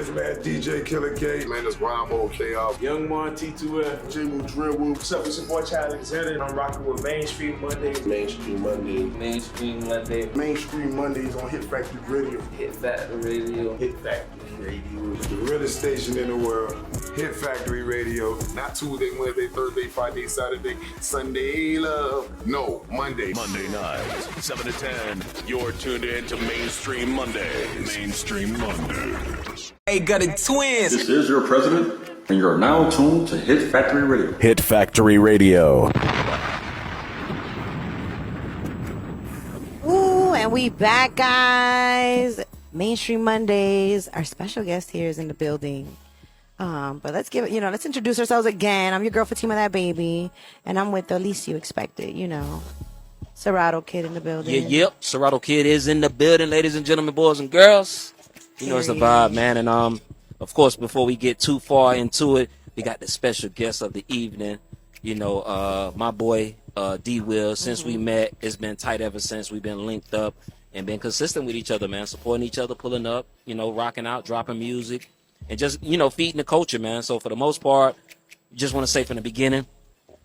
is, man, DJ Killer K. Man, it's Ramo Chaos. Young Mon T2F. J-Moo Dreadwood. What's up? It's your boy Charlie Zennon. I'm rocking with Mainstream Mondays. Mainstream Mondays. Mainstream Monday. Mainstream Mondays on Hit Factory Radio. Hit Factory Radio. Hit Factory Radio. The realest station in the world, Hit Factory Radio. Not Tuesday, Wednesday, Thursday, Friday, Saturday, Sunday, love. No, Monday. Monday nights, 7 to 10. You're tuned in to Mainstream Mondays. Mainstream Mondays. Hey, got it, twins. This is your president, and you're now tuned to Hit Factory Radio. Hit Factory Radio. Ooh, and we back, guys. Mainstream Mondays. Our special guest here is in the building. But let's let's introduce ourselves again. I'm your girl Fatima That Baby, and I'm with the least you expected, Serato Kid in the building. Yep. Serato Kid is in the building, ladies and gentlemen, boys and girls. You know it's the vibe, man. And of course, before we get too far into it, we got the special guest of the evening. My boy D Will. Since we met, it's been tight ever since. We've been linked up and been consistent with each other, man. Supporting each other, pulling up, rocking out, dropping music, and just feeding the culture, man. So for the most part, just want to say from the beginning,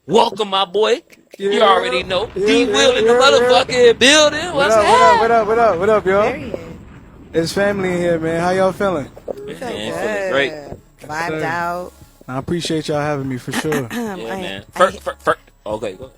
welcome, my boy. Yeah. You already know. D Will in the motherfucking building. What's up? What up, y'all? It's family in here, man. How y'all feeling? Man, feeling great. Vibed out. I appreciate y'all having me for sure. Man. Okay, go ahead.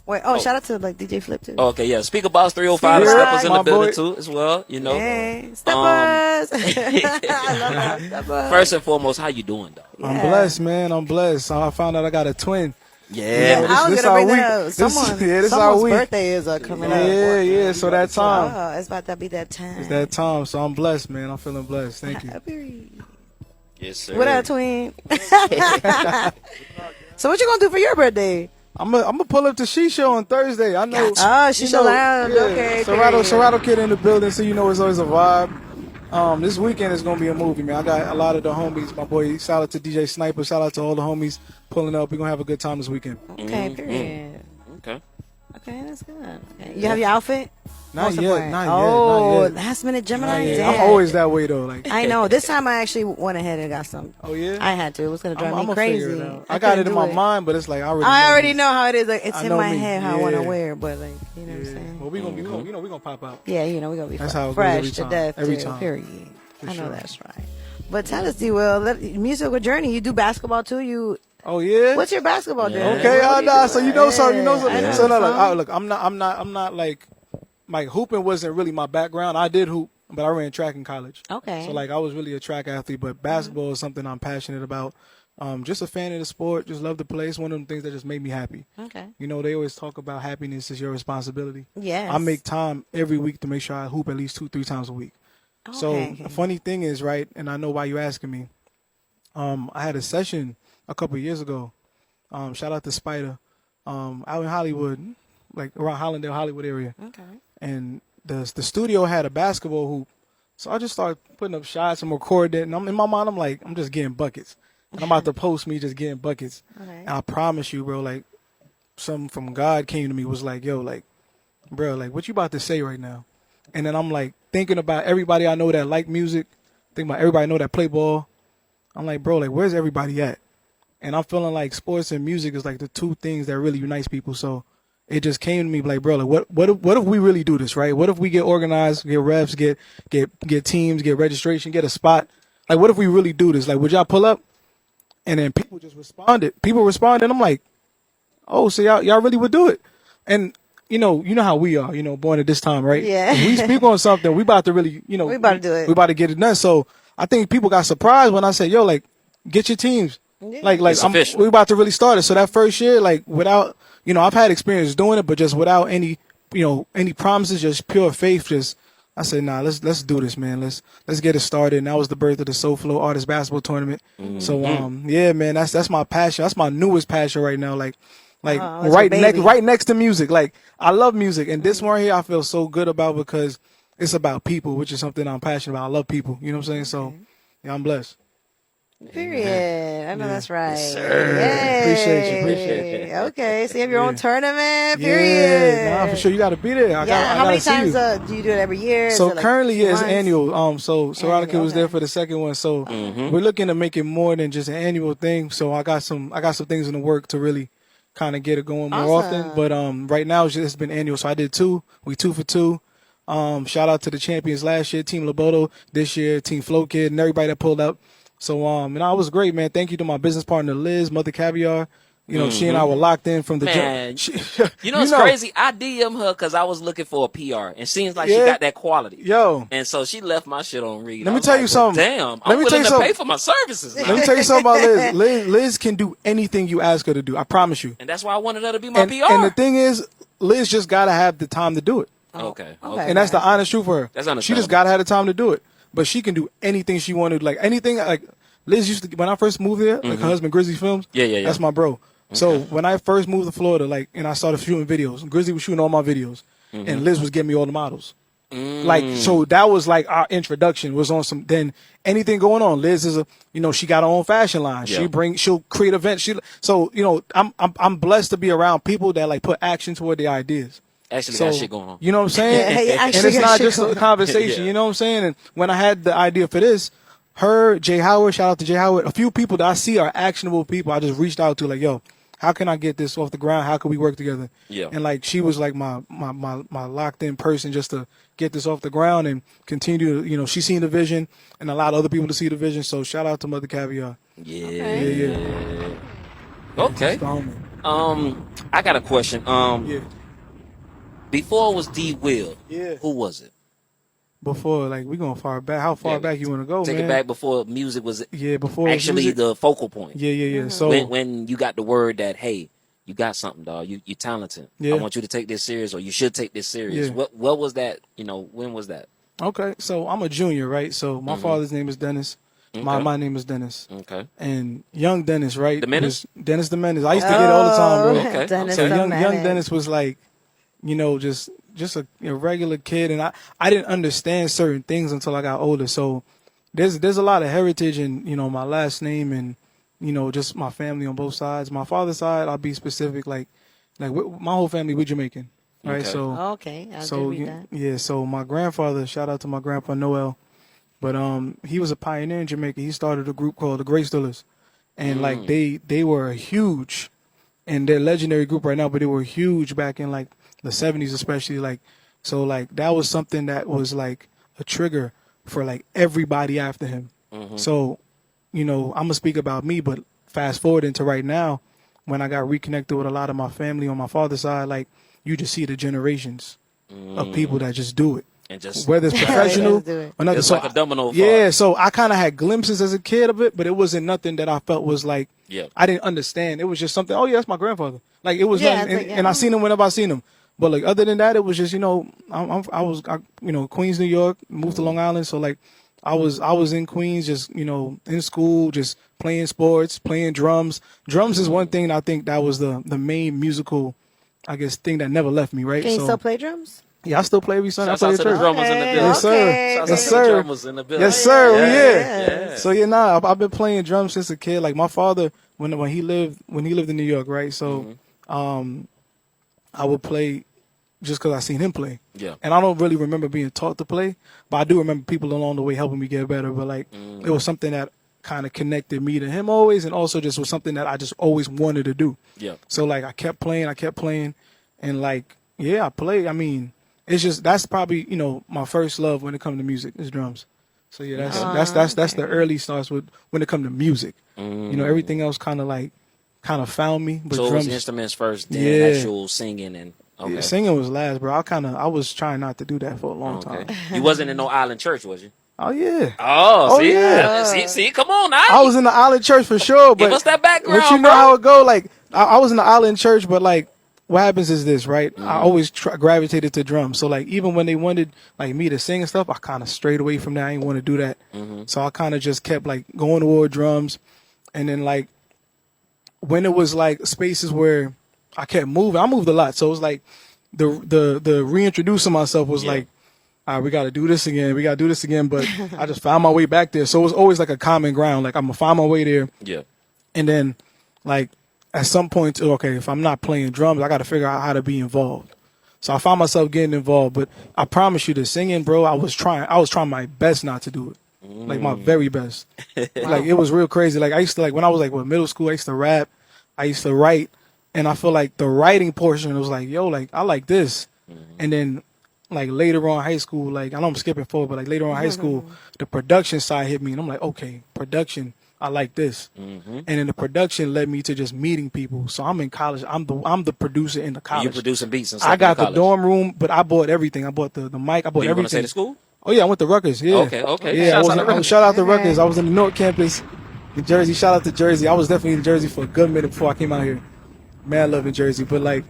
Wait, shout out to DJ Flip too. Okay, yeah. Speaker Boss 305 and Steppers in the building too, as well. Hey, Steppers. I love that. Steppers. First and foremost, how you doing, though? Yeah. I'm blessed, man. I'm blessed. I found out I got a twin. Yeah. I was gonna bring that up. Someone's birthday is coming up. Yeah. So that time. It's about to be that time. It's that time. So I'm blessed, man. I'm feeling blessed. Thank you. Yes, sir. What up, twin? So what you gonna do for your birthday? I'm gonna pull up to Shisha on Thursday. I know. Oh, Shisha Lounge. Yeah. Okay. Serato Kid in the building, so it's always a vibe. This weekend is gonna be a movie, man. I got a lot of the homies. My boy, shout out to DJ Sniper. Shout out to all the homies pulling up. We're gonna have a good time this weekend. Okay. Period. Okay, that's good. Okay. You have your outfit? Not yet. Last minute Gemini. I'm always that way though. Like I know. This time I actually went ahead and got some. Oh yeah. I had to. It was gonna drive me crazy. I got it in my mind, but it's like I already know how it is. Like it's in my head how I want to wear, but like what I'm saying. Well, we gonna pop out. Yeah, we're gonna be that's how it fresh goes to death. Every time. Period. I know that's right. But tell us, D. Will, musical journey. You do basketball too. Oh yeah. What's your basketball journey? Okay, so you know so. So look, I'm not like hooping wasn't really my background. I did hoop, but I ran track in college. Okay. So I was really a track athlete, but basketball is something I'm passionate about. Just a fan of the sport, just love the play. It's one of them things that just made me happy. Okay. They always talk about happiness is your responsibility. Yes. I make time every week to make sure I hoop at least 2-3 times a week. Okay. So the funny thing is, right, and I know why you're asking me. I had a session a couple of years ago. Shout out to Spider, out in Hollywood, like around Hollandale, Hollywood area. Okay. And the studio had a basketball hoop, so I just started putting up shots and recording it. And in my mind, I'm just getting buckets. And I'm about to post me just getting buckets. Okay. And I promise you, bro, something from God came to me, was like, yo, bro, what you about to say right now? And then I'm thinking about everybody I know that like music, thinking about everybody I know that play ball. I'm like, bro, where's everybody at? And I'm feeling like sports and music is the two things that really unites people. So it just came to me bro, what if we really do this, right? What if we get organized, get reps, get teams, get registration, get a spot? What if we really do this? Would y'all pull up? And then people just responded. People responded. I'm like, oh, so y'all really would do it? And you know how we are, born at this time, right? Yeah. If we speak on something, we about to really, we about to do it. We about to get it done. So I think people got surprised when I said, yo, get your teams. Yeah. We about to really start it. So that first year, without, I've had experience doing it, but just without any promises, just pure faith, I said, nah, let's do this, man. Let's get it started. And that was the birth of the SoFlo Artist Basketball Tournament. Mm-hmm. So, yeah, man, that's my passion. That's my newest passion right now. Right next to music. I love music. And this one here I feel so good about because it's about people, which is something I'm passionate about. I love people. You know what I'm saying? So, yeah, I'm blessed. Period. I know that's right. Yes, sir. Yay. Appreciate you. Okay, so you have your own tournament. Yeah, Period. nah, for sure. You got to be there. I How many gotta see you. times do you do it every year? Is So it like currently, yeah, it's months? annual. So Veronica was okay. there for the second one. So we're looking to make it more than just an annual thing. So I got some things in the work to really kind of get it going more often. But right now it's been annual. So I did 2. We 2 for 2. Shout out to the champions last year, Team Loboto. This year, Team Flow Kid, and everybody that pulled up. So and I was great, man. Thank you to my business partner Liz, Mother Caviar. You know, she and I were locked in from the Man, jump. you know, it's crazy. I DM her because I was looking for a PR, and seems like she got that quality. Yo, and so she left my shit on read. Let me tell you something. Damn, I'm willing to pay for my services. Now. Let me tell you something about Liz. Liz can do anything you ask her to do. I promise you. And that's why I wanted her to be my PR. And the thing is, Liz just gotta have the time to do it. Okay. And that's the honest truth for her. That's understandable. She just gotta have the time to do it. But she can do anything she wanted. Like anything. Like Liz used to when I first moved there. Like her husband Grizzly Films. Yeah. That's my bro. So when I first moved to Florida, like, and I started shooting videos, Grizzly was shooting all my videos, and Liz was getting me all the models. Like, so that was like our introduction was on some. Then anything going on, Liz is she got her own fashion line. Yeah. She'll create events. So I'm blessed to be around people that like put action toward their ideas. Actually got shit going on. You know what I'm saying? and it's not just a conversation. Yeah. You know what I'm saying? And when I had the idea for this. Her, Jay Howard, shout out to Jay Howard. A few people that I see are actionable people. I just reached out to like, yo, how can I get this off the ground? How can we work together? Yeah. And like she was like my locked in person just to get this off the ground and continue to, she's seen the vision and allowed other people to see the vision. So shout out to Mother Caviar. Yeah. Okay. I got a question. Before it was D Will, who was it? Before, like, we going far back. How far back you want to go, Take man? it back before music was before actually music? the focal point. Yeah. So when you got the word that, hey, you got something, dog. You talented. Yeah. I want you to take this serious, or you should take this serious. Yeah. What was that? When was that? Okay, so I'm a junior, right? So my father's name is Dennis. Okay. My name is Dennis. Okay. And young Dennis, right? The Menace? Dennis the Menace. I used to get it all the time, bro. Okay. Dennis So the young Menace. Dennis was like, just a regular kid, and I didn't understand certain things until I got older. So there's a lot of heritage in my last name and just my family on both sides. My father's side, I'll be specific, like my whole family we're Jamaican, right? Okay. So Okay, I did read that. yeah. So my grandfather, shout out to my grandpa Noel, but he was a pioneer in Jamaica. He started a group called the Grace Dillers, and like they were huge, and they're a legendary group right now, but they were huge back in like the 70s especially, like so like that was something that was like a trigger for like everybody after him. So I'm gonna speak about me, but fast forward into right now when I got reconnected with a lot of my family on my father's side, like you just see the generations of people that just do it, And just whether it's professional or nothing. It's So like a domino effect. yeah, so I kind of had glimpses as a kid of it, but it wasn't nothing that I felt was like I didn't understand. It was just something. Oh yeah, that's my grandfather. Like it was nothing, and I seen him whenever I seen him. But like other than that, it was just I was Queens, New York, moved to Long Island, so like I was in Queens, just in school, just playing sports, playing drums. Drums is one thing I think that was the main musical, I guess, thing that never left me. Right? Can you still play drums? Yeah, I still play every Sunday. Shouts I out play to at the church. drummers in the building. Yes, sir. Shouts Yes, out to the sir. drummers in the building. Yes, sir. Yeah. So I've been playing drums since a kid. Like my father, when he lived in New York, right? So, I would play just because I seen him play. Yeah. And I don't really remember being taught to play, but I do remember people along the way helping me get better. But like, it was something that kind of connected me to him always, and also just was something that I just always wanted to do. Yeah. So like, I kept playing, and like, I play. I mean, it's just that's probably my first love when it comes to music is drums. So yeah, that's the early starts with when it comes to music. Everything else kind of found me. But So drums, it was instruments first, then actual singing and okay. Yeah, singing was last, bro. I was trying not to do that for a long time. You wasn't in no island church, was you? Oh yeah. Oh, see, yeah. See, come on now. I was in the island church for sure, but Give us that background, But you know bro. how it go. Like I was in the island church, but like what happens is this, right? I always gravitated to drums. So like even when they wanted like me to sing and stuff, I kind of strayed away from that. I didn't want to do that. So I kind of just kept like going toward drums, and then like when it was like spaces where I kept moving, I moved a lot. So it was like the reintroducing myself was like all right, we got to do this again. We got to do this again. But I just found my way back there. So it was always like a common ground. Like, I'm going to find my way there. Yeah. And then, like, at some point, okay, if I'm not playing drums, I got to figure out how to be involved. So I found myself getting involved. But I promise you, the singing, bro, I was trying my best not to do it. Like, my very best. Like, it was real crazy. Like, I used to, like, when I was, like, middle school, I used to rap. I used to write. And I feel like the writing portion was like, yo, like, I like this. And then, like, later on in high school, like, I know I'm skipping forward, but, like, later on in high school, the production side hit me. And I'm like, okay, production, I like this. And then the production led me to just meeting people. So I'm in college. I'm the producer in the college. You producing beats and stuff. I got in the college. dorm room, but I bought everything. I bought the mic. I bought You everything. want to say the school? Oh, yeah, I went to Rutgers. Yeah. Okay. Yeah, Shouts out to Rutgers. shout out to Rutgers. I was in the North Campus in Jersey. Shout out to Jersey. I was definitely in Jersey for a good minute before I came out here. Man, I love in Jersey. But, like,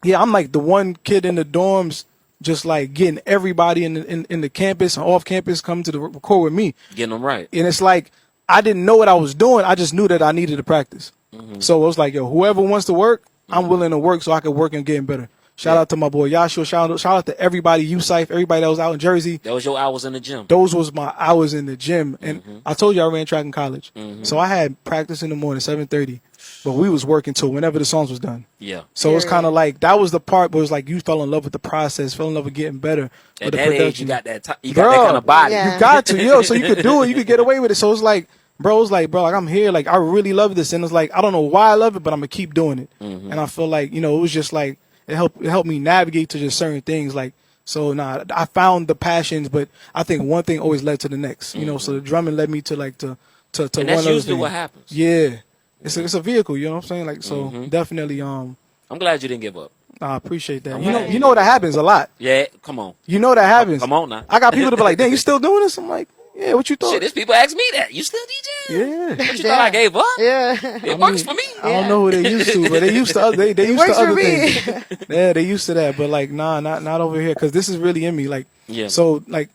yeah, I'm like the one kid in the dorms, just like getting everybody in the campus and off campus come to the record with me. Getting them right. And it's like I didn't know what I was doing. I just knew that I needed to practice. So it was like, yo, whoever wants to work, I'm willing to work so I can work and getting better. Shout out to my boy Yashua. Shout out to everybody, UCIF, everybody that was out in Jersey. That was your hours in the gym. Those was my hours in the gym. And I told you I ran track in college. So I had practice in the morning, 7:30. But we was working till whenever the songs was done. Yeah. So it's kind of like, that was the part where it was like you fell in love with the process, fell in love with getting better. At with the that production. age, you got that kind of body. Yeah. You got to, yo. So you could do it. You could get away with it. So it's like, bro, like I'm here. Like, I really love this. And it's like, I don't know why I love it, but I'm going to keep doing it. And I feel like, it was just like, it helped me navigate to just certain things. Like, so I found the passions, but I think one thing always led to the next, so the drumming led me to like, to And one that's other usually thing. what happens. Yeah. It's a vehicle, you know what I'm saying? Like, so definitely, I'm glad you didn't give up. I appreciate that. You know that happens a lot. Yeah, come on. You know that happens. Come on now. I got people to be like, damn, you still doing this? I'm like, yeah, what you thought? Shit, there's people ask me that. You still DJing? Yeah. What you thought I gave up? Yeah. It works for me. I don't know who they used to, but they used to they used works to for other me. things. Yeah, they used to that, but like, nah, not over here, because this is really in me. Like, Yeah. so like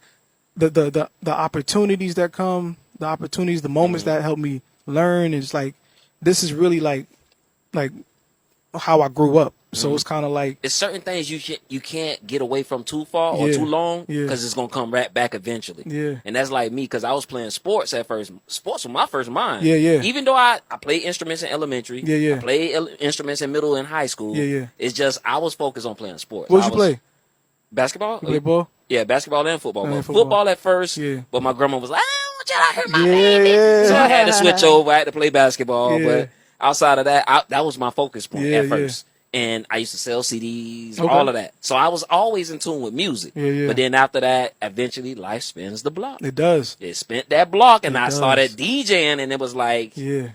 the opportunities that come, the moments that help me learn is like, this is really like how I grew up. So it's kind of like, It's certain things you can't get away from too far or Yeah. too long Yeah. because it's gonna come right back eventually. Yeah. And that's like me because I was playing sports at first. Sports was my first mind. Yeah, yeah. Even though I played instruments in elementary. Yeah, yeah. I played instruments in middle and high school. Yeah, yeah. It's just I was focused on playing sports. what'd I you was- play? Basketball. You play ball? Yeah, basketball and football. And But football. football at first. Yeah. But my grandma was like, I don't want y'all to hurt my Yeah, baby. yeah. So I had to switch over. I had to play basketball. Yeah. But outside of that, that was my focus point Yeah, at yeah. first. And I used to sell CDs, Okay. all of that. So I was always in tune with music. Yeah, yeah. But then after that, eventually life spins the block. It does. It spent that block, and It I does. started DJing, and it was like, Yeah.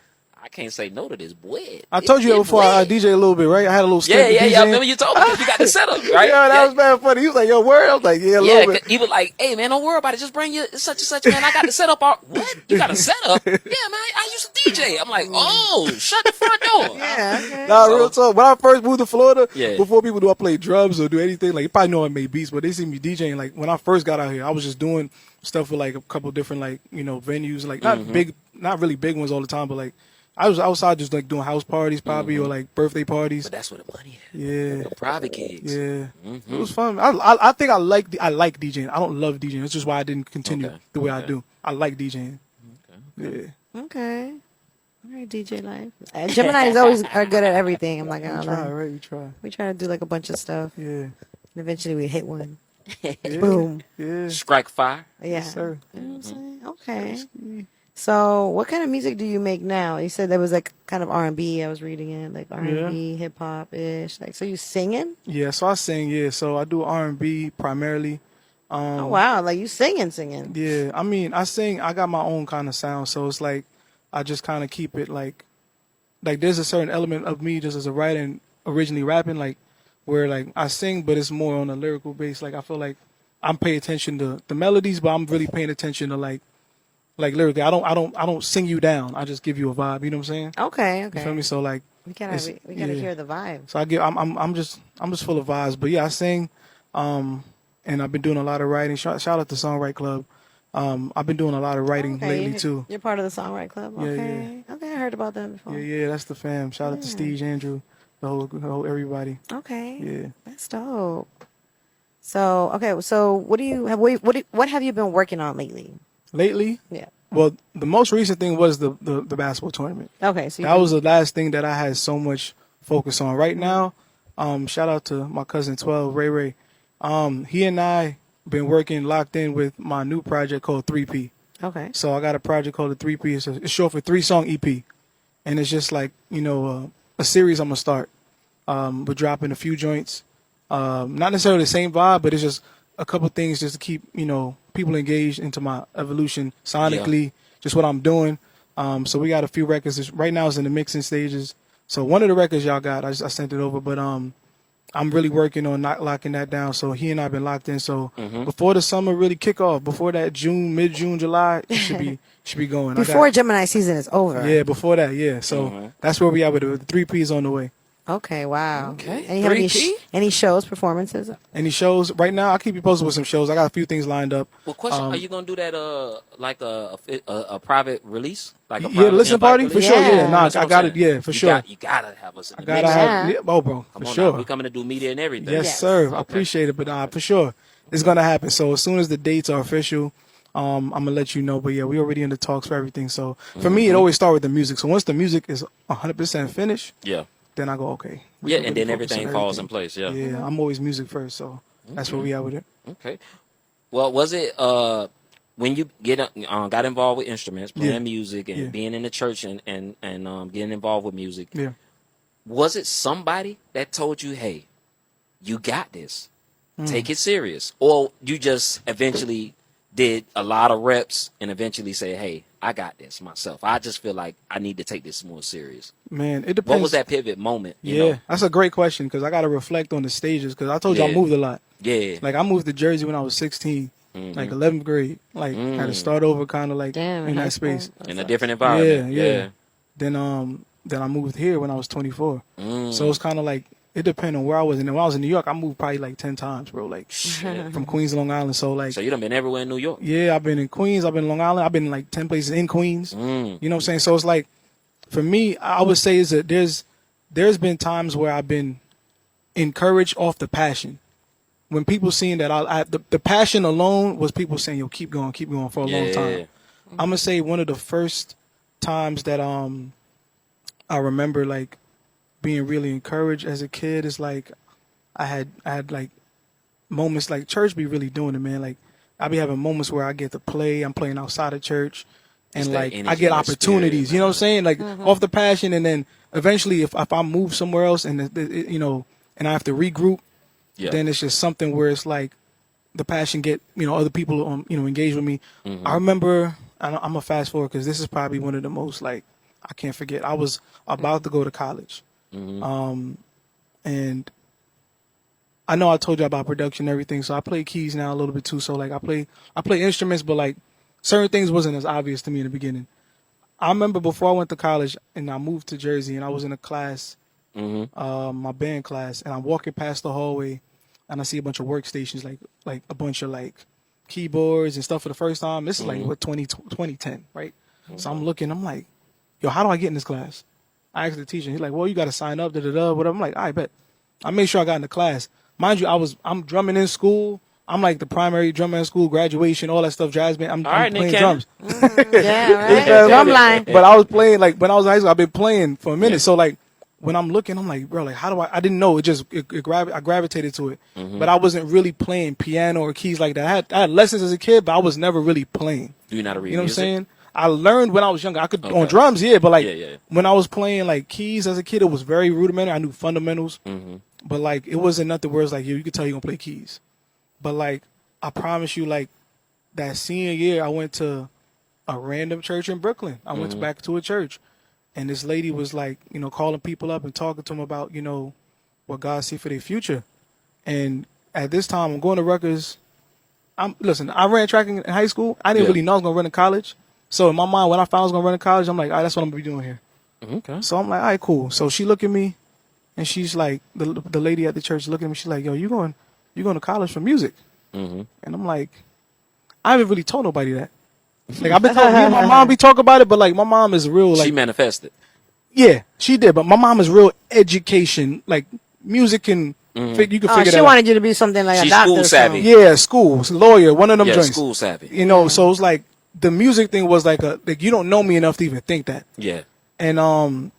I can't say no to this bread. I told you that before. I DJ a little bit, right? I had a little stint Yeah. with I DJing. remember you told me 'cause you got the setup, right? Yeah, that was bad funny. He was like, yo, word? I was like, yeah, a Yeah, little bit. he was like, "Hey man, don't worry about it. Just bring your such and such man. I got the setup. What? You got a setup? Yeah, man. I used to DJ. I'm like, oh, shut the front door. Yeah. Okay. Nah, So- real talk. When I first moved to Florida, Yeah. before people knew I played drums or do anything, like, you probably know I made beats, but they see me DJing. Like, when I first got out here, I was just doing stuff with, like, a couple different, like, venues. Like, not really big ones all the time, but, like, I was outside just, like, doing house parties probably or, like, birthday parties. But that's where the money is. Yeah. The private kids. Yeah. It was fun. I think I like DJing. I don't love DJing. That's just why I didn't continue Okay. the way I do. I like DJing. Yeah. Okay. All right, DJ Life. Gemini's always are good at everything. I'm like, I don't Try, know. right? We try. We try to do like a bunch of stuff, Yeah. and eventually we hit one. Yeah. Boom. Yeah. Strike fire. Yeah. Yes, sir. You know what I'm saying? Okay. So, what kind of music do you make now? You said there was like kind of R&B. I was reading it, like R&B, hip hop ish. Like, so you singing? Yeah, so I sing, yeah. So I do R&B primarily. Oh wow, like you singing. Yeah, I mean, I sing, I got my own kind of sound, so it's like, I just kind of keep it like there's a certain element of me just as a writer and originally rapping, like, where like I sing, but it's more on a lyrical base. Like, I feel like I'm paying attention to the melodies, but I'm really paying attention to like lyrically. I don't sing you down. I just give you a vibe. You know what I'm saying? Okay. You feel me? So like, We gotta yeah. hear the vibe. So I'm just full of vibes. But yeah, I sing, and I've been doing a lot of writing. Shout out to Songwrite Club. I've been doing a lot of writing lately too. You're part of the Songwrite Club. Yeah, Okay. Okay, I heard about that before. Yeah, that's the fam. Shout out to Steve, Andrew, the whole everybody. Okay. Yeah. That's dope. So okay, so what have you been working on lately? Lately, Yeah. well, the most recent thing was the basketball tournament. Okay, so That was the last thing that I had so much focus on. Right now, shout out to my cousin 12, Ray Ray. He and I been working locked in with my new project called 3P. okay. So I got a project called the 3P. It's short for 3-song EP. And it's just like, a series I'm going to start. We're dropping a few joints. Not necessarily the same vibe, but it's just a couple things just to keep, people engaged into my evolution sonically, just what I'm doing. So we got a few records. Right now it's in the mixing stages. So one of the records y'all got, I sent it over, but I'm really working on not locking that down. So he and I have been locked in. So before the summer really kick off, before that mid-June, July, it should be going. Before Gemini season is over. Yeah, before that, yeah. So that's where we are with it. The 3P is on the way. Okay, wow. Okay. And you have 3P? any shows, performances? Any shows? Right now, I'll keep you posted with some shows. I got a few things lined up. Well, question: are you gonna do that like a private release, like a Yeah, private listening invite party? release? For sure, yeah. Yeah. Nah, That's what I I'm got it, saying. yeah, for sure. You gotta have us in the I gotta mix. have, Yeah. yeah, oh, bro, Come for on sure. now. We coming to do media and everything. Yes, Yes. sir. I Okay. appreciate it, but for sure, it's gonna happen. So as soon as the dates are official, I'm gonna let you know. But yeah, we already in the talks for everything. So for me, it always start with the music. So once the music is 100% finished, Yeah. then I go okay. we Yeah, can and really then focus on everything falls in everything. place. Yeah. Yeah, I'm always music first, so that's where we at with it. Okay. Well, was it when you got involved with instruments, playing Yeah. music, and Yeah. being in the church and getting involved with music? Yeah. Was it somebody that told you, "Hey, you got this. Take it serious," or you just eventually did a lot of reps and eventually say, "Hey, I got this myself. I just feel like I need to take this more serious." Man, it depends. What was that pivot moment? you Yeah, know? that's a great question because I got to reflect on the stages because I told you I Yeah. moved a lot. Yeah. Like I moved to Jersey when I was 16, like 11th grade. Like had to start over, kind of like Damn, in high that school. space. In a different environment. Yeah. Then I moved here when I was 24. So it's kind of like it depends on where I was. And then when I was in New York, I moved probably like 10 times, bro. Like from Queens to Long Island. So like, So you done been everywhere in New York. yeah, I've been in Queens, I've been in Long Island, I've been in like 10 places in Queens. You know what I'm saying? So it's like, for me, I would say is that there's been times where I've been encouraged off the passion. When people seeing that the passion alone was people saying, yo, keep going for a long time. I'm gonna say one of the first times that I remember like being really encouraged as a kid is like I had like moments like church be really doing it, man. Like I be having moments where I get to play, I'm playing outside of church, and It's that like energy, I get that opportunities, spirit. you know what I'm saying? Like off the passion, and then eventually if I move somewhere else and and I have to regroup, then it's just something where it's like the passion get other people engage with me. I remember I'm a fast forward because this is probably one of the most like I can't forget. I was about to go to college, and I know I told you about production and everything, so I play keys now a little bit too. So like I play instruments, but like certain things wasn't as obvious to me in the beginning. I remember before I went to college and I moved to Jersey and I was in a class, my band class, and I'm walking past the hallway and I see a bunch of workstations, like a bunch of like keyboards and stuff for the first time. This is like 2010, right? So I'm looking, I'm like, yo, how do I get in this class? I asked the teacher, he's like, well, you got to sign up, whatever. I'm like, I bet. I made sure I got in the class. Mind you, I'm drumming in school. I'm like the primary drummer in school, graduation, all that stuff, jazz band. I'm playing drums. Yeah, right. Drum line. But I was playing, like, when I was in high school, I've been playing for a minute. So, like, when I'm looking, I'm like, bro, like, how do I didn't know. I gravitated to it. But I wasn't really playing piano or keys like that. I had lessons as a kid, but I was never really playing. Do you know how to read You know what I'm music? saying? I learned when I was younger. I could on drums, yeah, but like Yeah. when I was playing like keys as a kid, it was very rudimentary. I knew fundamentals, but like it wasn't nothing where it's like, you could tell you're gonna play keys. But like I promise you, like that senior year, I went to a random church in Brooklyn. I went back to a church, and this lady was like, calling people up and talking to them about, what God see for their future. And at this time, I'm going to Rutgers. Listen, I ran track in high school. I didn't really know I was gonna run in college. So in my mind, when I found I was gonna run in college, I'm like, all right, that's what I'm gonna be doing here. Okay. So I'm like, all right, cool. So she looked at me, and she's like, the lady at the church looking at me. She's like, yo, you going to college for music? And I'm like, I haven't really told nobody that. Like I've been talking, me and my mom be talking about it, but like my mom is real. Like She manifested. yeah, she did. But my mom is real education. Like music can You can Oh, figure she that wanted you to be something like She's a doctor. school or savvy. something. Yeah, school, lawyer, one of them Yeah, joints. school savvy. You know, so it's like the music thing was like you don't know me enough to even think that. Yeah. And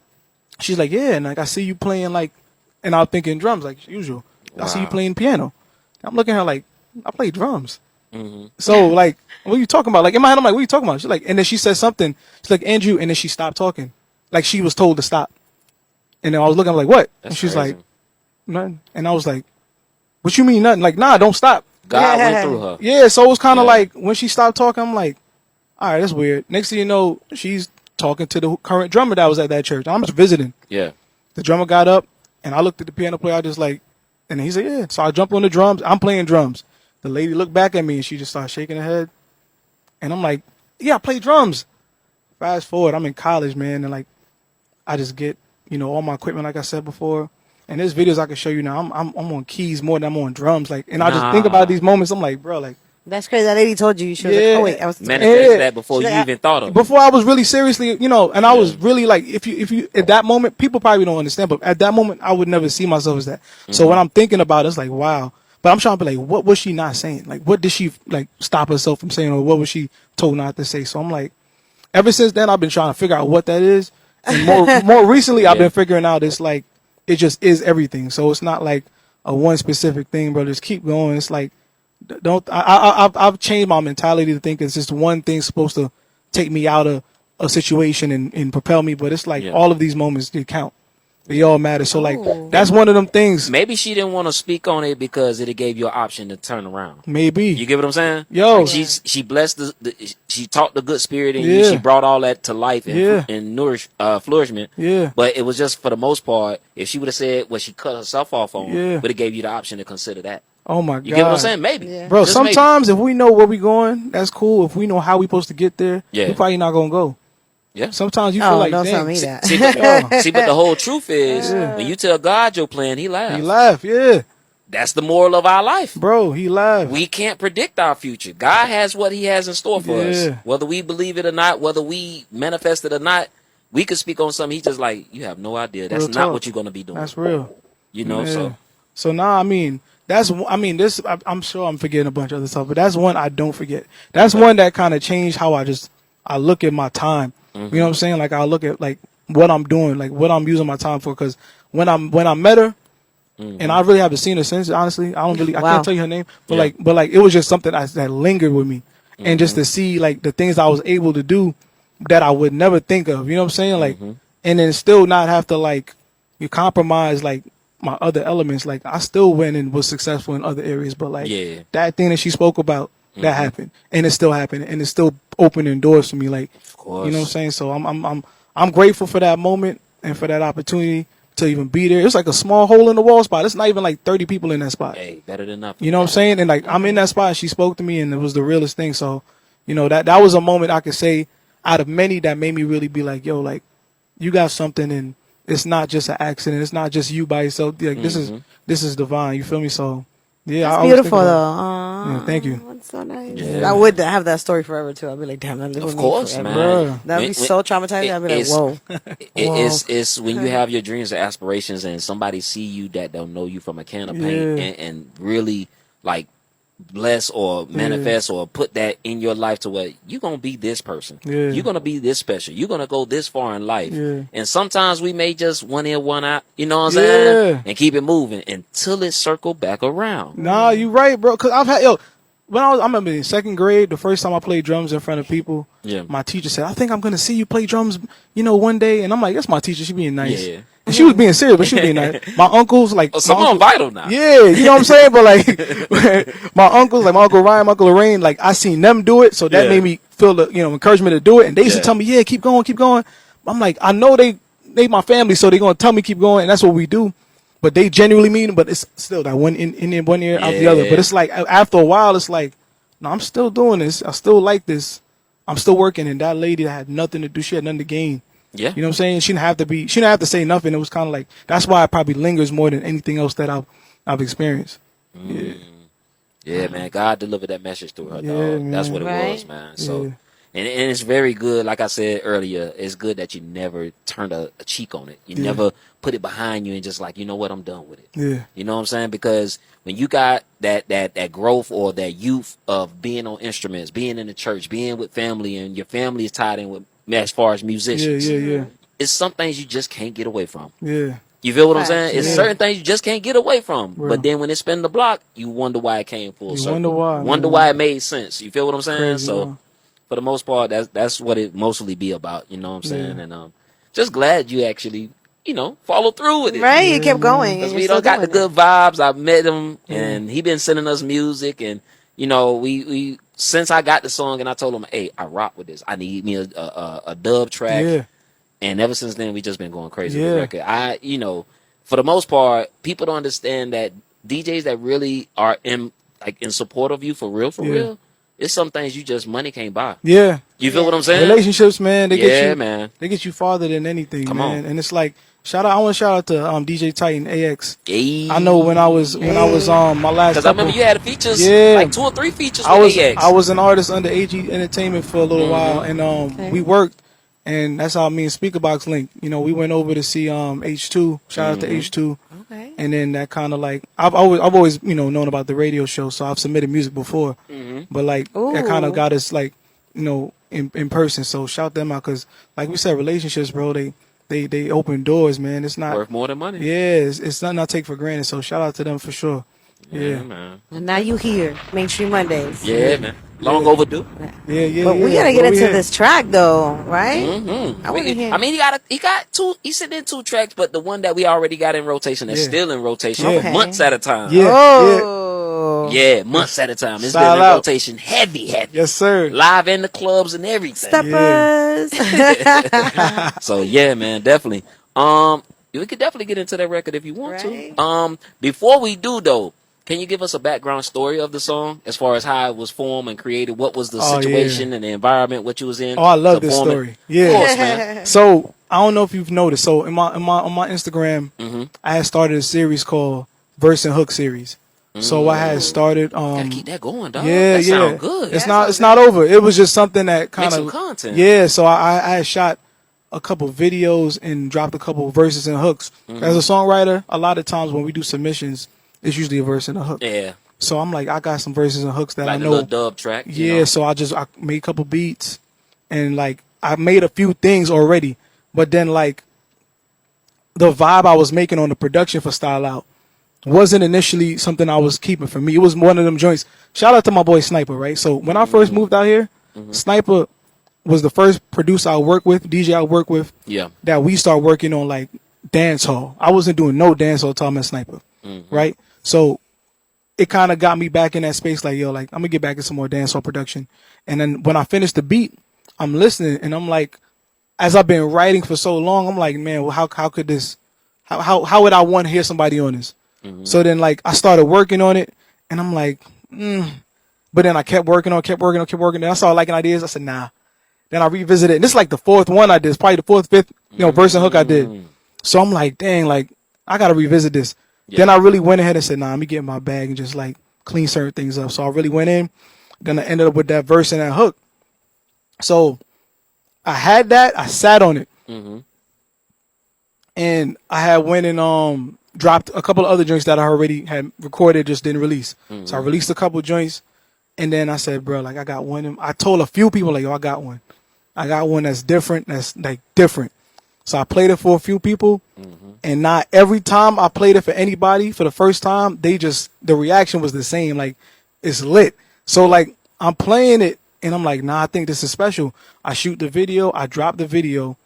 she's like, yeah, and like I see you playing like, and I was thinking drums like usual. I see you Wow. playing piano. I'm looking at her like, I play drums. So like, what are you talking about? Like in my head, I'm like, what are you talking about? She's like, and then she said something. She's like, Andrew, and then she stopped talking, like she was told to stop. And then I was looking, I'm like, what? That's and she's crazy. like, nothing. And I was like, what you mean nothing? Like, nah, don't stop. God Yeah. went through her. Yeah, so it was kind of Yeah. like when she stopped talking, I'm like, all right, that's weird. Next thing you know, she's talking to the current drummer that was at that church. I'm just visiting. Yeah. The drummer got up, and I looked at the piano player. I just like, and he said, yeah. So I jumped on the drums. I'm playing drums. The lady looked back at me, and she just started shaking her head. And I'm like, yeah, I play drums. Fast forward, I'm in college, man, and like, I just get, all my equipment, like I said before. And there's videos I can show you now. I'm on keys more than I'm on drums. Like, and I just think about these moments. I'm like, bro, like, That's crazy. That lady told you. She was Yeah. like, oh, wait. I was Manifest Yeah. that before She's you like, even thought of it. before I was really seriously, and I was really like, if you at that moment, people probably don't understand, but at that moment, I would never see myself as that. So when I'm thinking about it, it's like, wow. But I'm trying to be like, what was she not saying? Like, what did she like stop herself from saying, or what was she told not to say? So I'm like, ever since then, I've been trying to figure out what that is. And more recently, I've been figuring out it's like it just is everything. So it's not like a one specific thing, bro. Just keep going. It's like I've changed my mentality to think it's just one thing supposed to take me out of a situation and propel me, but it's like all of these moments they count. They all matter. So like that's one of them things. Maybe she didn't want to speak on it because it gave you an option to turn around. Maybe. You get what I'm saying? Yo. Like she blessed she taught the good spirit in you. Yeah. She brought all that to life and, Yeah. and flourishment. Yeah. But it was just for the most part, if she would have said what she cut herself off on, Yeah. but it gave you the option to consider that. Oh my God. You get what I'm saying? Maybe. Yeah. Bro, Just maybe. sometimes if we know where we going, that's cool. If we know how we supposed to get there, Yeah. we probably not gonna go. Yeah. Sometimes you feel Oh, like, don't tell dang, me that. See, but the whole truth is, when you tell God your plan, He laughs. he laughed, yeah. That's the moral of our life. Bro, he laughed. We can't predict our future. God has what He has in store for us. Yeah. Whether we believe it or not, whether we manifest it or not, we could speak on something. He's just like, you have no idea. That's Real not talk. what you're going to be doing. That's real. You know, Yeah. so So now, I'm sure I'm forgetting a bunch of other stuff, but that's one I don't forget. That's one that kind of changed how I look at my time. You know what I'm saying? Like I look at like what I'm doing, like what I'm using my time for. Because when I met her, and I really haven't seen her since. Honestly, I Wow. can't tell you her name, but Yeah. like it was just something that lingered with me, and just to see like the things I was able to do that I would never think of. You know what I'm saying? Like, and then still not have to like you compromise like my other elements. Like I still went and was successful in other areas, but like that thing that she spoke about that happened, and it's still happening, and it's still opening doors for me. Like, you know what I'm saying? So I'm grateful for that moment and for that opportunity to even be there. It's like a small hole in the wall spot. It's not even like 30 people in that spot. hey, better than nothing. You know what I'm saying? And like I'm in that spot, and she spoke to me, and it was the realest thing. So, that was a moment I could say out of many that made me really be like, yo, like you got something, and it's not just an accident. It's not just you by yourself. Like this is divine. You feel me? So yeah, That's I always beautiful, think though. about it. Yeah, thank you. That's so nice. Yeah. I would have that story forever, too. I'd be like, damn, that lived Of with me course, forever. man. That'd be When- so traumatizing. I'd be like, it's- whoa. It's when you have your dreams and aspirations and somebody see you that don't know you from a can of paint and really like bless or manifest or put that in your life to where you're going to be this person. Yeah. You're going to be this special. You're going to go this far in life. Yeah. And sometimes we may just one in, one out, you know what I'm saying? Yeah. And keep it moving until it circle back around. Nah, you right, bro. Cause I've had when I remember in second grade, the first time I played drums in front of people, my teacher said, "I think I'm gonna see you play drums, one day." And I'm like, "That's my teacher. She being nice." Yeah. And she was being serious, but she was being nice. My uncles, like, Someone vital now. yeah, you know what I'm saying? But like, my uncles, like my uncle Ryan, my uncle Lorraine, like I seen them do it, so that made me feel the encouragement to do it. And they used to tell me, "Yeah, keep going, keep going." I'm like, I know they my family, so they're gonna tell me keep going, and that's what we do. But they genuinely mean it, but it's still that one in one ear out the other. But it's like after a while, it's like, no, I'm still doing this. I still like this. I'm still working. And that lady that had nothing to do, she had nothing to gain. Yeah. You know what I'm saying? She didn't have to say nothing. It was kind of like, that's why it probably lingers more than anything else that I've experienced. Yeah. Yeah, man. God delivered that message through her, Yeah, dog. That's man. what it Right? was, man. So, And it's very good. Like I said earlier, it's good that you never turned a cheek on it. You never put it behind you and just like, you know what, I'm done with it. Yeah. You know what I'm saying? Because when you got that growth or that youth of being on instruments, being in the church, being with family, and your family is tied in with as far as musicians. Yeah. It's some things you just can't get away from. Yeah. You feel what I'm saying? It's Yeah. certain things you just can't get away from. Real. But then when it spin the block, you wonder why it came full circle. wonder why, Wonder man. why it made sense. You feel what I'm saying? Crazy, So man. for the most part, that's what it mostly be about. You know what I'm saying? And just glad you actually, follow through with it. Right, you kept going. Because and we you're don't still got the doing good vibes. I met him, and he been sending us music, and we since I got the song, and I told him, hey, I rock with this. I need me a dub track. Yeah. And ever since then, we just been going crazy Yeah. with the record. For the most part, people don't understand that DJs that really are in support of you for real, it's some things you just money can't buy. Yeah. You feel what I'm saying? Relationships, man, they get you, man. they get you farther than anything, Come man. on. And it's like, I want to shout out to DJ Titan AX. Hey. I know when I was my last Because I couple, remember you had features, Yeah. like 2 or 3 features I with was AX. I was an artist under AG Entertainment for a little while, and we worked, and that's how me and Speakerbox linked. We went over to see H2. Shout out to H2. Okay. And then that kind of like I've always known about the radio show, so I've submitted music before, but like that kind of got us like in person. So shout them out, because like we said, relationships, bro, they open doors, man. It's not worth more than money. Yeah, it's nothing I take for granted. So shout out to them for sure. Yeah, man. And now you here, Mainstream Mondays. Yeah, man. Long overdue. Yeah. But we gotta get into this track though, right? Mm-hmm. I want to hear. I mean, he got 2. He sent in 2 tracks, but the one that we already got in rotation is still in rotation Okay. months at a time. Oh. Yeah, months at a time. It's Style been in out. rotation heavy. Yes, sir. Live in the clubs and everything. Steppers. So yeah, man, definitely. We could definitely get into that record if you want Right. to. Before we do though, can you give us a background story of the song as far as how it was formed and created? What was the situation and the environment what you was in? Oh, I love to this form it? story. Yeah. Of course, man. So I don't know if you've noticed. So on my Instagram, Mm-hmm. I had started a series called Verse and Hook series. So I had started. Gotta keep that going, dog. Yeah, that yeah. sound good. It's not over. It was just something that kind some of content. Yeah. So I had shot a couple videos and dropped a couple verses and hooks. Mm-hmm. As a songwriter, a lot of times when we do submissions, it's usually a verse and a hook. Yeah. So I'm like, I got some verses and hooks that Like I a know. little dub track. you Yeah, know? so I made a couple beats, and like I made a few things already, but then like the vibe I was making on the production for Style Out wasn't initially something I was keeping for me. It was one of them joints. Shout out to my boy Sniper, right? So when I first moved out here, Sniper was the first producer I worked with, DJ I worked with, Yeah. that we started working on like dance hall. I wasn't doing no dance hall till I met Sniper, right? So it kind of got me back in that space, like, yo, like, I'm gonna get back in some more dancehall production. And then when I finished the beat, I'm listening, and I'm like, as I've been writing for so long, I'm like, man, well, how could this, how would I want to hear somebody on this? So then, like, I started working on it, and I'm like, but then I kept working on, Then I started liking ideas. I said, nah. Then I revisited it, and this is like the 4th one I did. It's probably the 4th, 5th, verse and hook I did. So I'm like, dang, like, I gotta revisit this. Then I really went ahead and said, nah, let me get in my bag and just like clean certain things up. So I really went in. Then I ended up with that verse and that hook. So I had that. I sat on it. And I had went and dropped a couple of other joints that I already had recorded, just didn't release. So I released a couple of joints. And then I said, bro, like, I got one. I told a few people, like, yo, I got one. I got one that's different. That's like different. So I played it for a few people. And not every time I played it for anybody for the first time, the reaction was the same. Like, it's lit. So like, I'm playing it and I'm like, nah, I think this is special. I shoot the video. I drop the video.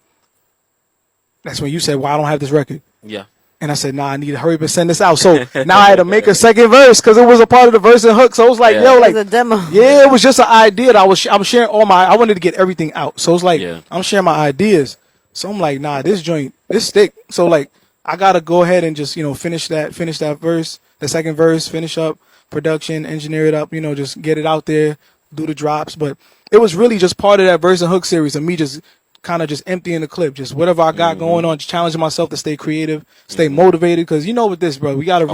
That's when you said, well, I don't have this record. Yeah. And I said, nah, I need to hurry up and send this out. So now I had to make a second verse because it was a part of the verse and hook. So it was like, yo, like, It was a demo. yeah, it was just an idea that I'm sharing I wanted to get everything out. So it's like, I'm sharing my ideas. So I'm like, nah, this joint, this stick. So like, I gotta go ahead and just, finish that verse, the second verse, finish up production, engineer it up, just get it out there, do the drops. But it was really just part of that verse and hook series of me just kind of just emptying the clip, just whatever I got going on, just challenging myself to stay creative, stay motivated. Because you know with this, bro, we gotta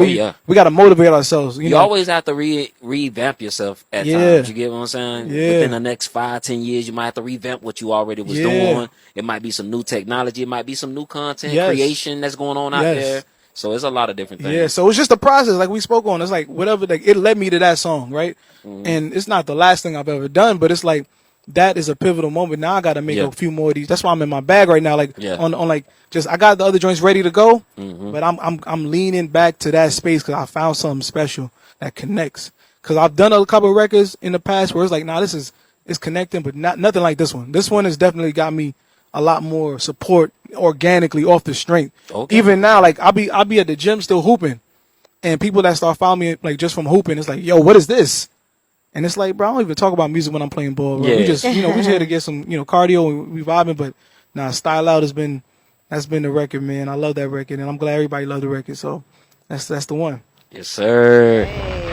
we gotta motivate ourselves. You know? Always have to revamp yourself at times. You get what I'm saying? Yeah. Within the next 5-10 years, you might have to revamp what you already was doing. It might be some new technology. It might be some new content creation that's going on out there. So it's a lot of different things. Yeah, so it's just a process, like we spoke on. It's like whatever, like it led me to that song, right? And it's not the last thing I've ever done, but it's like that is a pivotal moment. Now I got to make a few more of these. That's why I'm in my bag right now. Like on like just I got the other joints ready to go, but I'm leaning back to that space because I found something special that connects. Because I've done a couple of records in the past where it's like, nah, it's connecting, but nothing like this one. This one has definitely got me a lot more support organically off the strength. Okay. Even now, like I'll be at the gym still hooping, and people that start following me like just from hooping, it's like, yo, what is this? And it's like, bro, I don't even talk about music when I'm playing ball. Bro. We just, we just here to get some, cardio and we vibing. But nah, Style Out that's been the record, man. I love that record, and I'm glad everybody loved the record. So that's the one. Yes, sir.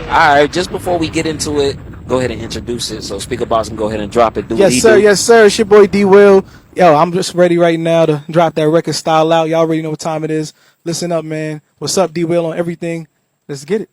All right, just before we get into it, go ahead and introduce it. So Speaker Boss can go ahead and drop it. Yes, sir. It's your boy D Will. Yo, I'm just ready right now to drop that record, Style Out. Y'all already know what time it is. Listen up, man. What's up, D Will on everything? Let's get it.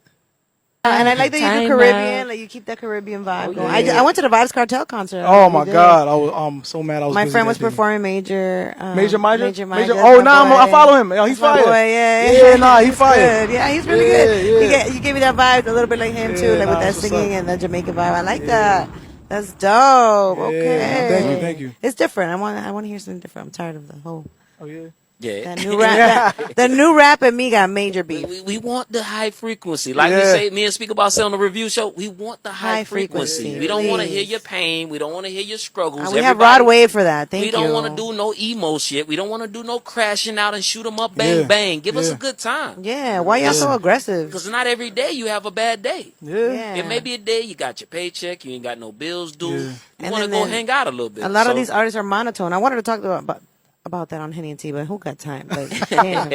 And I like that you do Caribbean, like you keep that Caribbean vibe going. I went to the Vibes Cartel concert. Oh my God, I'm so mad. I was. My friend was performing Major. Major. Oh, I follow him. Yo, he's fire. He fire. Yeah, he's really good. Yeah. You gave me that vibe, a little bit like him too, like with that singing and the Jamaican vibe. I like that. That's dope. Okay. Thank you. It's different. I want to hear something different. I'm tired of the whole. Oh yeah. Yeah. That new rap, the new rap and me got major beef. We want the high frequency. Like we say, me and Speak About Say on the review show, we want the high frequency. We don't want to hear your pain. We don't want to hear your struggles. We have Rod Wave for that. Thank you. We don't want to do no emo shit. We don't want to do no crashing out and shoot them up, bang, bang. Give us a good time. Yeah. Why y'all so aggressive? Because not every day you have a bad day. Yeah. It may be a day you got your paycheck, you ain't got no bills due. You want to go hang out a little bit. A lot of these artists are monotone. I wanted to talk about that on Henny and Tea, but who got time? Like, damn.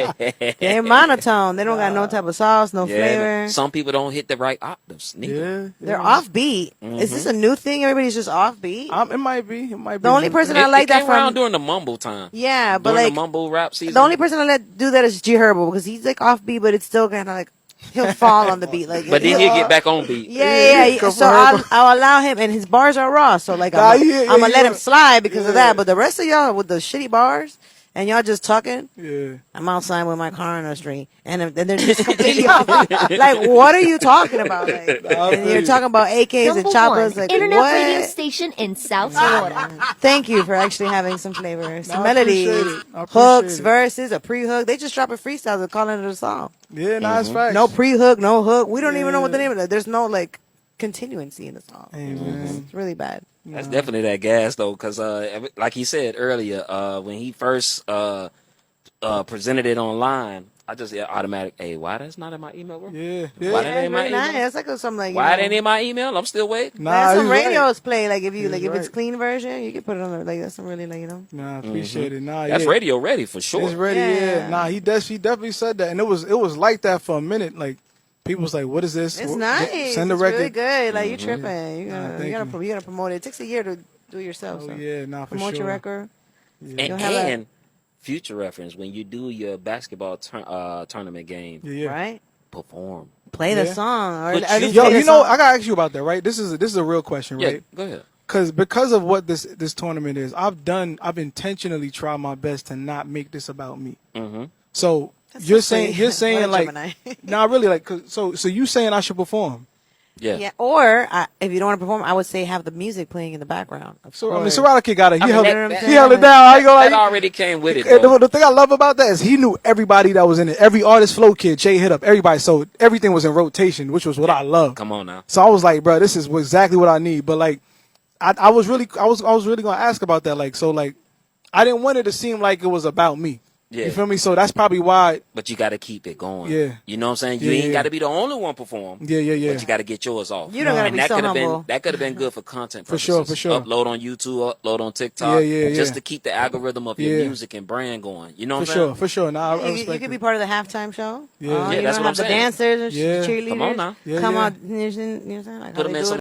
They're monotone. They don't got no type of sauce, no flavor. Some people don't hit the right octaves. Neither. They're offbeat. Is this a new thing? Everybody's just offbeat? It might be. The only person I like that from during the mumble time. Yeah, but during like the mumble rap season. The only person I let do that is G Herbo because he's like offbeat, but it's still kind of like he'll fall on the beat. Like, but then he'll get back on beat. Yeah. So I'll allow him, and his bars are raw. So like I'm gonna let him slide because of that. But the rest of y'all with the shitty bars. And y'all just talking? Yeah. I'm outside with my car on the street. And they're just completely off. Like, what are you talking about? Like, and you're talking about AKs and choppers. Like, Internet what? radio station in South Florida. Thank you for actually having some flavor. Some melodies, hooks, verses, a pre-hook. They just drop a freestyle and calling it a song. Yeah, nice facts. No pre-hook, no hook. We don't even know what the name of it is. There's no, like, continuancy in the song. It's really bad. That's definitely that gas though, because like he said earlier, when he first presented it online, I just automatic. Hey, why that's not in my email, bro? Yeah. Why that ain't in my email? It's like something like. Why that ain't in my email? I'm still waiting. Nah, some radios play like if it's clean version, you can put it on there. Like that's some really Nah, appreciate it. Nah, that's radio ready for sure. It's ready. Yeah. Nah, he definitely said that, and it was like that for a minute, like. People was like, "What is this?" It's nice. Send the record. Really good. Like you tripping. You gotta promote it. It takes a year to do it yourself. Oh so. yeah, nah, for promote sure. your record. Yeah. And future reference when you do your basketball tournament game. Right. Perform. Play the song. Or yo, you know, I gotta ask you about that, right? This is a real question, right? Go ahead. Because of what this tournament is, I've intentionally tried my best to not make this about me. So. You're saying like, nah, really, like, so you saying I should perform? Yeah. Or if you don't want to perform, I would say have the music playing in the background. So I mean, Serrata Kid got it. He held it down. That already came with it. The thing I love about that is he knew everybody that was in it. Every artist, Flow Kid, Jay hit up everybody. So everything was in rotation, which was what I love. Come on now. So I was like, bro, this is exactly what I need. But like, I was really gonna ask about that. Like, so like, I didn't want it to seem like it was about me. Yeah. You feel me? So that's probably why. But you got to keep it going. Yeah. You know what I'm saying? You ain't got to be the only one perform. Yeah. But you got to get yours off. You don't got to be so humble. That could have been good for content purposes. For sure. Upload on YouTube, upload on TikTok. Just to keep the algorithm of your music and brand going. You know what I'm saying? For sure. Nah, you could be part of the halftime show. Yeah. Yeah, that's what I'm saying. The dancers, cheerleaders. Come on now. Come out. You know what I'm saying? Like put them in some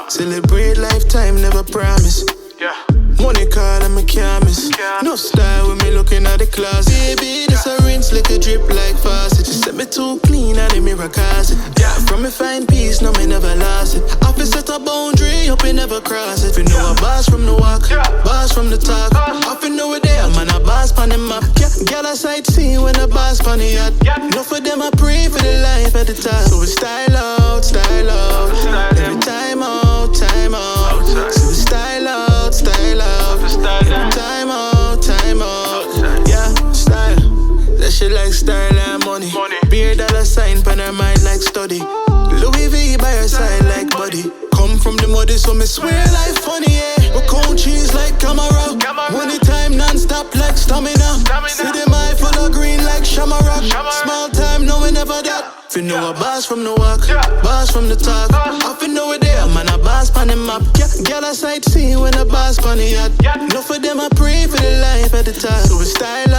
Celebrate lifetime, never promise. Money call and me can't miss. No style when me looking at the closet. Baby, this a rinse like a drip like faucet. You set me too clean and the mirror cause it. From me find peace, no me never lost it. Off set a boundary, hope you never cross it. You know a boss from the walk, boss from the talk. Off you know it there, man a boss pan the map. Girl a sightsee when a boss pan the yacht. Enough of them I pray for the life at the top. So we style out, style out. Every time out, time out. So we style out, style out. Every time out, time out. Yeah, style. That shit like style and money. Beer dollar sign, pan her mind like study. Louis V by her side like buddy. Come from the muddy, so me swear like funny, yeah. We count cheese like Camara. Money time non-stop like stamina. See them eye full of green like Shamrock. Small time, no we never that. If you know a boss from the walk, boss from the talk. Off you know it there, man a boss pan the map. Girl a sightsee when a boss pan the yacht. Enough of them I pray for the life at the top. So we style